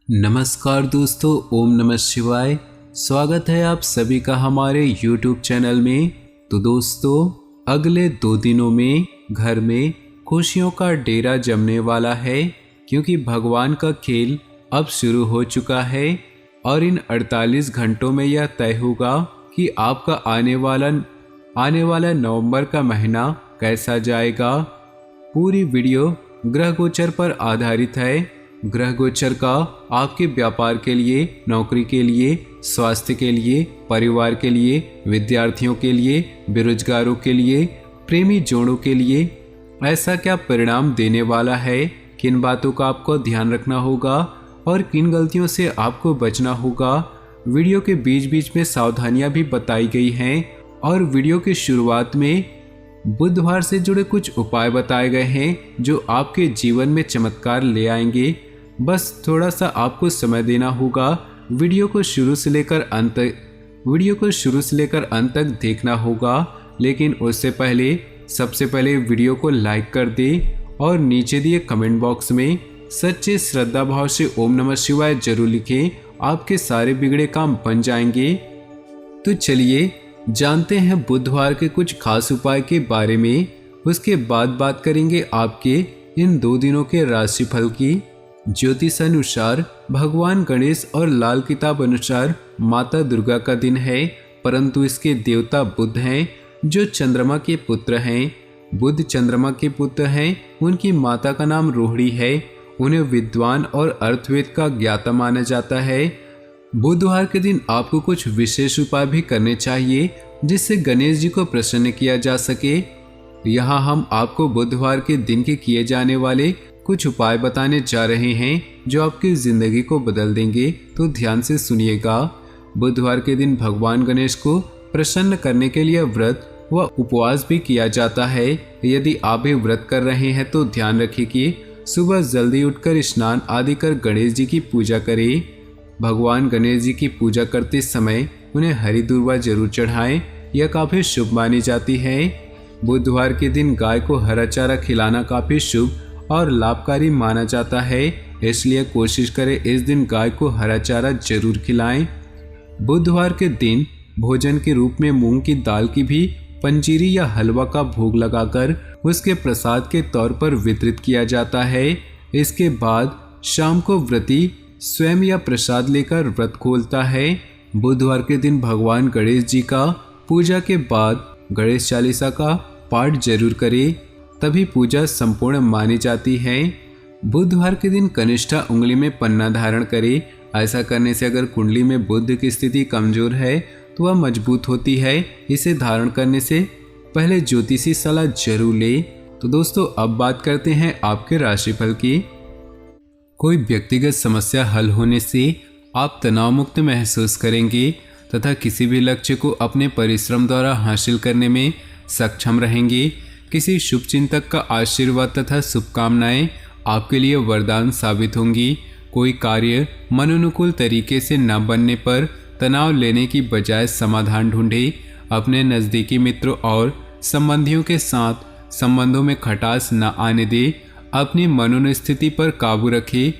नमस्कार दोस्तों, ओम नमः शिवाय। स्वागत है आप सभी का हमारे YouTube चैनल में। तो दोस्तों, अगले 2 दिनों में घर में खुशियों का डेरा जमने वाला है, क्योंकि भगवान का खेल अब शुरू हो चुका है और इन 48 घंटों में यह तय होगा कि आपका आने वाला नवंबर का महीना कैसा जाएगा। पूरी वीडियो ग्रह गोचर पर आधारित है। ग्रह गोचर का आपके व्यापार के लिए, नौकरी के लिए, स्वास्थ्य के लिए, परिवार के लिए, विद्यार्थियों के लिए, बेरोजगारों के लिए, प्रेमी जोड़ों के लिए ऐसा क्या परिणाम देने वाला है, किन बातों का आपको ध्यान रखना होगा और किन गलतियों से आपको बचना होगा। वीडियो के बीच बीच में सावधानियां भी बताई गई हैं और वीडियो की शुरुआत में बुधवार से जुड़े कुछ उपाय बताए गए हैं जो आपके जीवन में चमत्कार ले आएंगे। बस थोड़ा सा आपको समय देना होगा। वीडियो को शुरू से लेकर अंत तक देखना होगा, लेकिन उससे पहले सबसे पहले वीडियो को लाइक कर दे और नीचे दिए कमेंट बॉक्स में सच्चे श्रद्धा भाव से ओम नमः शिवाय जरूर लिखें। आपके सारे बिगड़े काम बन जाएंगे। तो चलिए जानते हैं बुधवार के कुछ खास उपाय के बारे में। उसके बाद बात करेंगे आपके इन 2 दिनों के राशिफल की। ज्योतिष अनुसार भगवान गणेश और लाल किताब अनुसार माता दुर्गा का दिन है, परंतु इसके देवता बुध हैं जो चंद्रमा के पुत्र हैं। बुध चंद्रमा के पुत्र हैं। उनकी माता का नाम रोहिणी है। उन्हें विद्वान और अर्थवेद का ज्ञाता माना जाता है। बुधवार के दिन आपको कुछ विशेष उपाय भी करने चाहिए जिससे गणेश जी को प्रसन्न किया जा सके। यहाँ हम आपको बुधवार के दिन के किए जाने वाले कुछ उपाय बताने जा रहे हैं जो आपकी जिंदगी को बदल देंगे, तो ध्यान से सुनिएगा। बुधवार के दिन भगवान गणेश को प्रसन्न करने के लिए व्रत व उपवास भी किया जाता है। यदि आप भी व्रत कर रहे हैं तो ध्यान रखिए कि सुबह जल्दी उठकर स्नान आदि कर गणेश जी की पूजा करें। भगवान गणेश जी की पूजा करते समय उन्हें हरी दूर्वा जरूर चढ़ाएं, यह काफी शुभ मानी जाती है। बुधवार के दिन गाय को हरा चारा खिलाना काफी शुभ और लाभकारी माना जाता है, इसलिए कोशिश करें इस दिन गाय को हरा चारा जरूर खिलाएं। बुधवार के दिन भोजन के रूप में मूंग की दाल की भी पंजीरी या हलवा का भोग लगाकर उसके प्रसाद के तौर पर वितरित किया जाता है। इसके बाद शाम को व्रती स्वयं या प्रसाद लेकर व्रत खोलता है। बुधवार के दिन भगवान गणेश जी का पूजा के बाद गणेश चालीसा का पाठ जरूर करें, तभी पूजा संपूर्ण मानी जाती है। बुधवार के दिन कनिष्ठा उंगली में पन्ना धारण करें। ऐसा करने से अगर कुंडली में बुध की स्थिति कमजोर है तो वह मजबूत होती है। इसे धारण करने से पहले ज्योतिषी सलाह जरूर ले। तो दोस्तों, अब बात करते हैं आपके राशिफल की। कोई व्यक्तिगत समस्या हल होने से आप तनाव मुक्त महसूस करेंगे तथा किसी भी लक्ष्य को अपने परिश्रम द्वारा हासिल करने में सक्षम रहेंगे। किसी शुभ चिंतक का आशीर्वाद तथा शुभकामनाएं आपके लिए वरदान साबित होंगी। कोई कार्य मनोनुकूल तरीके से न बनने पर तनाव लेने की बजाय समाधान ढूंढे। अपने नज़दीकी मित्रों और संबंधियों के साथ संबंधों में खटास न आने दे। अपनी मनोस्थिति पर काबू रखें।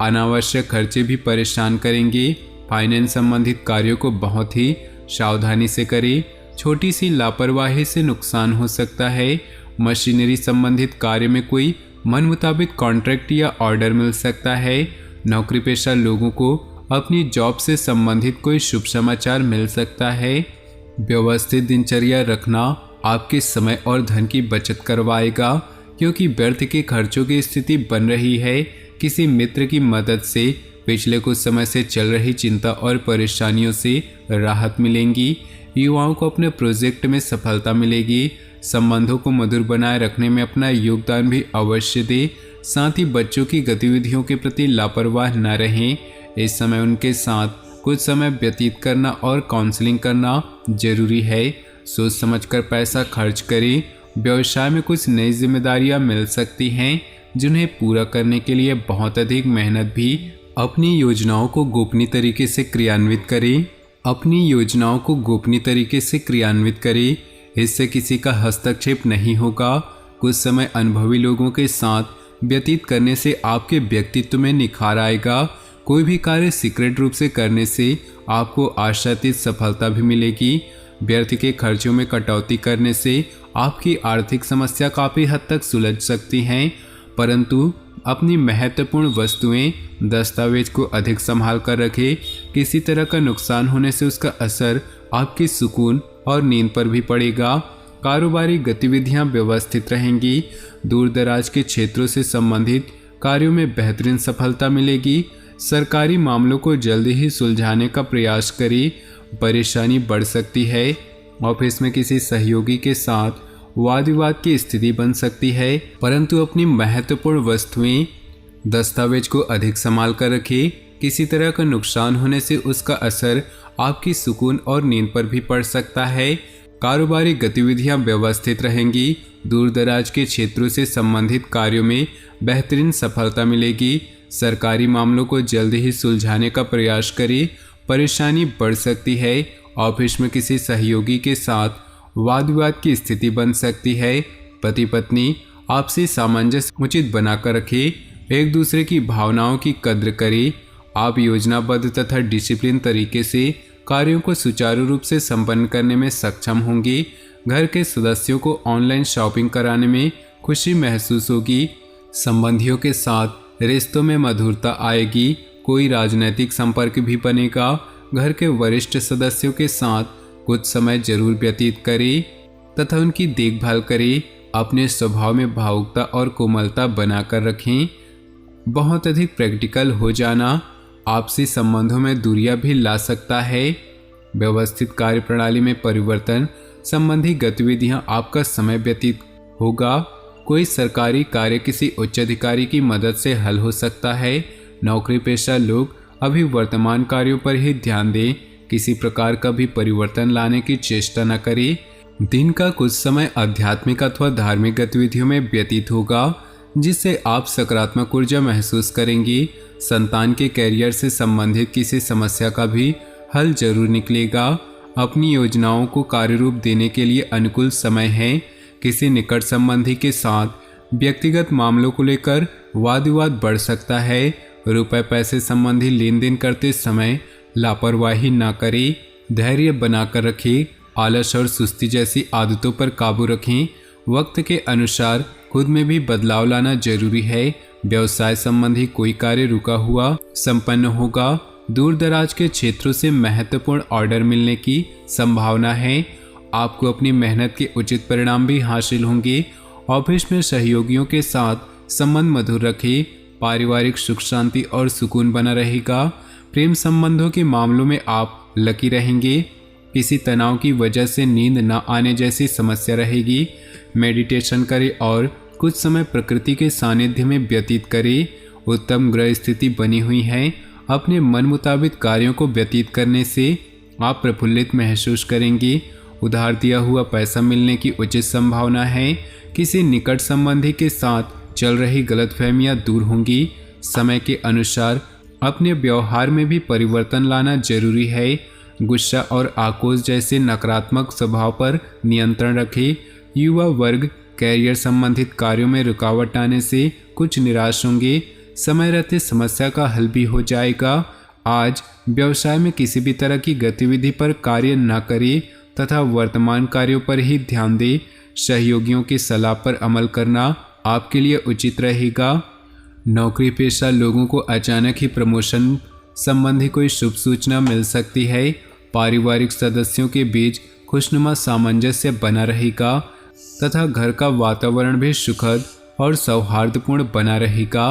अनावश्यक खर्चे भी परेशान करेंगे। फाइनेंस संबंधित कार्यों को बहुत ही सावधानी से करें। छोटी सी लापरवाही से नुकसान हो सकता है। मशीनरी संबंधित कार्य में कोई मन मुताबिक कॉन्ट्रैक्ट या ऑर्डर मिल सकता है। नौकरी पेशा लोगों को अपनी जॉब से संबंधित कोई शुभ समाचार मिल सकता है। व्यवस्थित दिनचर्या रखना आपके समय और धन की बचत करवाएगा, क्योंकि व्यर्थ के खर्चों की स्थिति बन रही है। किसी मित्र की मदद से पिछले कुछ समय से चल रही चिंता और परेशानियों से राहत मिलेंगी। युवाओं को अपने प्रोजेक्ट में सफलता मिलेगी। संबंधों को मधुर बनाए रखने में अपना योगदान भी अवश्य दे। साथ ही बच्चों की गतिविधियों के प्रति लापरवाह न रहें। इस समय उनके साथ कुछ समय व्यतीत करना और काउंसलिंग करना जरूरी है। सोच समझकर पैसा खर्च करें। व्यवसाय में कुछ नई जिम्मेदारियां मिल सकती हैं जिन्हें पूरा करने के लिए बहुत अधिक मेहनत भी। अपनी योजनाओं को गोपनीय तरीके से क्रियान्वित करें। इससे किसी का हस्तक्षेप नहीं होगा। कुछ समय अनुभवी लोगों के साथ व्यतीत करने से आपके व्यक्तित्व में निखार आएगा। कोई भी कार्य सीक्रेट रूप से करने से आपको आशातीत सफलता भी मिलेगी। व्यर्थ के खर्चों में कटौती करने से आपकी आर्थिक समस्या काफ़ी हद तक सुलझ सकती हैं, परंतु अपनी महत्वपूर्ण वस्तुएं, दस्तावेज को अधिक संभाल कर रखें। किसी तरह का नुकसान होने से उसका असर आपकी सुकून और नींद पर भी पड़ेगा। कारोबारी गतिविधियां व्यवस्थित रहेंगी। दूर दराज के क्षेत्रों से संबंधित कार्यों में बेहतरीन सफलता मिलेगी। सरकारी मामलों को जल्दी ही सुलझाने का प्रयास करें। परेशानी बढ़ सकती है। ऑफिस में किसी सहयोगी के साथ वाद विवाद की स्थिति बन सकती है, परंतु अपनी महत्वपूर्ण वस्तुएं, दस्तावेज को अधिक संभाल कर रखें। किसी तरह का नुकसान होने से उसका असर आपकी सुकून और नींद पर भी पड़ सकता है। कारोबारी गतिविधियां व्यवस्थित रहेंगी। दूर दराज के क्षेत्रों से संबंधित कार्यों में बेहतरीन सफलता मिलेगी। सरकारी मामलों को जल्द ही सुलझाने का प्रयास करें। परेशानी बढ़ सकती है। ऑफिस में किसी सहयोगी के साथ वाद विवाद की स्थिति बन सकती है। पति पत्नी आपसी सामंजस्य उचित बनाकर रखें। एक दूसरे की भावनाओं की कद्र करें। आप योजनाबद्ध तथा डिसिप्लिन तरीके से कार्यों को सुचारू रूप से संपन्न करने में सक्षम होंगी। घर के सदस्यों को ऑनलाइन शॉपिंग कराने में खुशी महसूस होगी। संबंधियों के साथ रिश्तों में मधुरता आएगी। कोई राजनीतिक संपर्क भी बनेगा। घर के वरिष्ठ सदस्यों के साथ कुछ समय जरूर व्यतीत करें तथा उनकी देखभाल करें। अपने स्वभाव में भावुकता और कोमलता बनाकर रखें। बहुत अधिक प्रैक्टिकल हो जाना आपसी संबंधों में दूरियां भी ला सकता है। व्यवस्थित कार्य प्रणाली में परिवर्तन संबंधी गतिविधियां आपका समय व्यतीत होगा। कोई सरकारी कार्य किसी उच्च अधिकारी की मदद से हल हो सकता है। नौकरी पेशा लोग अभी वर्तमान कार्यों पर ही ध्यान दें। किसी प्रकार का भी परिवर्तन लाने की चेष्टा न करें। दिन का कुछ समय आध्यात्मिक अथवा धार्मिक गतिविधियों में व्यतीत होगा, जिससे आप सकारात्मक ऊर्जा महसूस करेंगी। संतान के कैरियर से संबंधित किसी समस्या का भी हल जरूर निकलेगा। अपनी योजनाओं को कार्य रूप देने के लिए अनुकूल समय है। किसी निकट संबंधी के साथ व्यक्तिगत मामलों को लेकर वाद विवाद बढ़ सकता है। रुपए पैसे संबंधी लेन देन करते समय लापरवाही न करें। धैर्य बनाकर रखें। आलस और सुस्ती जैसी आदतों पर काबू रखें। वक्त के अनुसार खुद में भी बदलाव लाना जरूरी है। व्यवसाय संबंधी कोई कार्य रुका हुआ संपन्न होगा। दूर दराज के क्षेत्रों से महत्वपूर्ण ऑर्डर मिलने की संभावना है। आपको अपनी मेहनत के उचित परिणाम भी हासिल होंगे। ऑफिस में सहयोगियों के साथ संबंध मधुर रखें। पारिवारिक सुख शांति और सुकून बना रहेगा। प्रेम संबंधों के मामलों में आप लकी रहेंगे। किसी तनाव की वजह से नींद न आने जैसी समस्या रहेगी। मेडिटेशन करें और कुछ समय प्रकृति के सानिध्य में व्यतीत करें। उत्तम ग्रह स्थिति बनी हुई है। अपने मन मुताबिक कार्यों को व्यतीत करने से आप प्रफुल्लित महसूस करेंगे। उधार दिया हुआ पैसा मिलने की उचित संभावना है। किसी निकट संबंधी के साथ चल रही गलतफहमियां दूर होंगी। समय के अनुसार अपने व्यवहार में भी परिवर्तन लाना जरूरी है। गुस्सा और आक्रोश जैसे नकारात्मक स्वभाव पर नियंत्रण रखें। युवा वर्ग कैरियर संबंधित कार्यों में रुकावट आने से कुछ निराश होंगे। समय रहते समस्या का हल भी हो जाएगा। आज व्यवसाय में किसी भी तरह की गतिविधि पर कार्य न करें तथा वर्तमान कार्यों पर ही ध्यान दें। सहयोगियों की सलाह पर अमल करना आपके लिए उचित रहेगा। नौकरी पेशा लोगों को अचानक ही प्रमोशन संबंधी कोई शुभ सूचना मिल सकती है। पारिवारिक सदस्यों के बीच खुशनुमा सामंजस्य बना रहेगा तथा घर का वातावरण भी सुखद और सौहार्दपूर्ण बना रहेगा।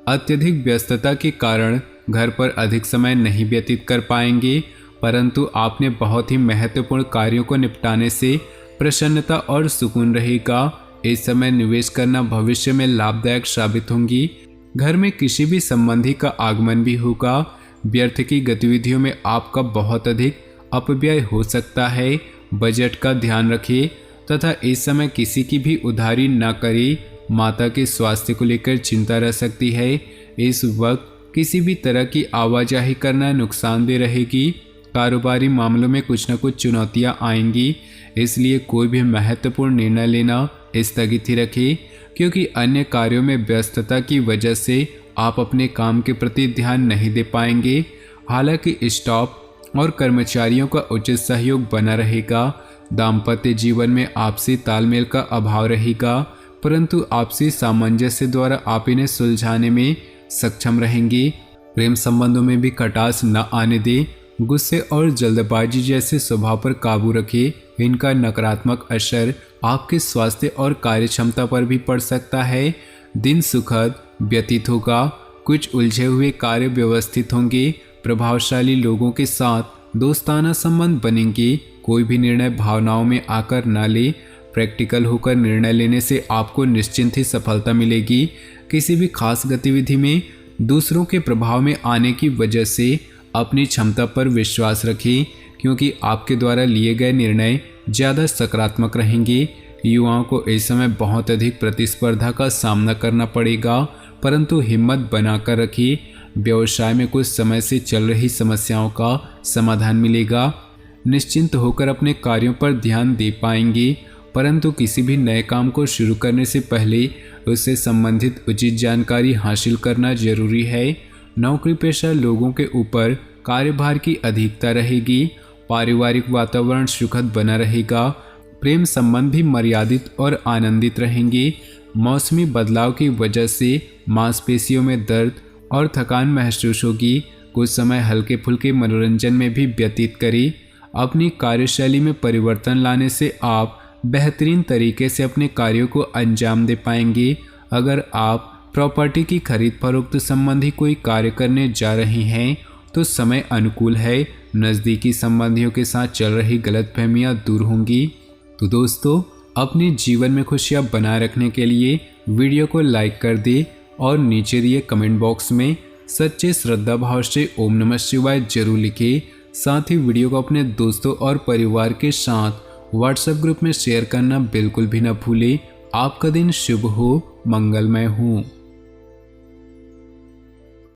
अत्यधिक व्यस्तता के कारण घर पर अधिक समय नहीं व्यतीत कर पाएंगे, परंतु आपने बहुत ही महत्वपूर्ण कार्यों को निपटाने से प्रसन्नता और सुकून रहेगा। इस समय निवेश करना भविष्य में लाभदायक साबित होंगी। घर में किसी भी संबंधी का आगमन भी होगा। व्यर्थ की गतिविधियों में आपका बहुत अधिक अपव्यय हो सकता है। बजट का ध्यान रखिए तथा इस समय किसी की भी उधारी न करें। माता के स्वास्थ्य को लेकर चिंता रह सकती है। इस वक्त किसी भी तरह की आवाजाही करना नुकसानदेह रहेगी। कारोबारी मामलों में कुछ न कुछ चुनौतियां आएंगी, इसलिए कोई भी महत्वपूर्ण निर्णय लेना स्थगित ही रखें, क्योंकि अन्य कार्यों में व्यस्तता की वजह से आप अपने काम के प्रति ध्यान नहीं दे पाएंगे। हालांकि स्टाफ और कर्मचारियों का उचित सहयोग बना रहेगा। दाम्पत्य जीवन में आपसी तालमेल का अभाव रहेगा, परंतु आपसी सामंजस्य द्वारा आप इन्हें सुलझाने में सक्षम रहेंगे। प्रेम संबंधों में भी खटास न आने दें। गुस्से और जल्दबाजी जैसे स्वभाव पर काबू रखें। इनका नकारात्मक असर आपके स्वास्थ्य और कार्यक्षमता पर भी पड़ सकता है। दिन सुखद व्यतीत होगा। कुछ उलझे हुए कार्य व्यवस्थित होंगे। प्रभावशाली लोगों के साथ दोस्ताना संबंध बनेंगे। कोई भी निर्णय भावनाओं में आकर न ले। प्रैक्टिकल होकर निर्णय लेने से आपको निश्चिंत ही सफलता मिलेगी। किसी भी खास गतिविधि में दूसरों के प्रभाव में आने की वजह से अपनी क्षमता पर विश्वास रखें, क्योंकि आपके द्वारा लिए गए निर्णय ज़्यादा सकारात्मक रहेंगे। युवाओं को इस समय बहुत अधिक प्रतिस्पर्धा का सामना करना पड़ेगा, परंतु हिम्मत बनाकर रखिए। व्यवसाय में कुछ समय से चल रही समस्याओं का समाधान मिलेगा। निश्चिंत होकर अपने कार्यों पर ध्यान दे पाएंगे, परंतु किसी भी नए काम को शुरू करने से पहले उससे संबंधित उचित जानकारी हासिल करना जरूरी है। नौकरी पेशा लोगों के ऊपर कार्यभार की अधिकता रहेगी। पारिवारिक वातावरण सुखद बना रहेगा। प्रेम संबंध भी मर्यादित और आनंदित रहेंगे। मौसमी बदलाव की वजह से मांसपेशियों में दर्द और थकान महसूस होगी। कुछ समय हल्के फुल्के मनोरंजन में भी व्यतीत करें। अपनी कार्यशैली में परिवर्तन लाने से आप बेहतरीन तरीके से अपने कार्यों को अंजाम दे पाएंगे। अगर आप प्रॉपर्टी की खरीद फरोख्त संबंधी कोई कार्य करने जा रही हैं तो समय अनुकूल है। नज़दीकी संबंधियों के साथ चल रही गलतफहमियां दूर होंगी। तो दोस्तों, अपने जीवन में खुशियां बनाए रखने के लिए वीडियो को लाइक कर दें और नीचे दिए कमेंट बॉक्स में सच्चे श्रद्धा भाव से ओम नमः शिवाय जरूर लिखें। साथ ही वीडियो को अपने दोस्तों और परिवार के साथ व्हाट्सएप ग्रुप में शेयर करना बिल्कुल भी न भूलें। आपका दिन शुभ हो, मंगलमय हो।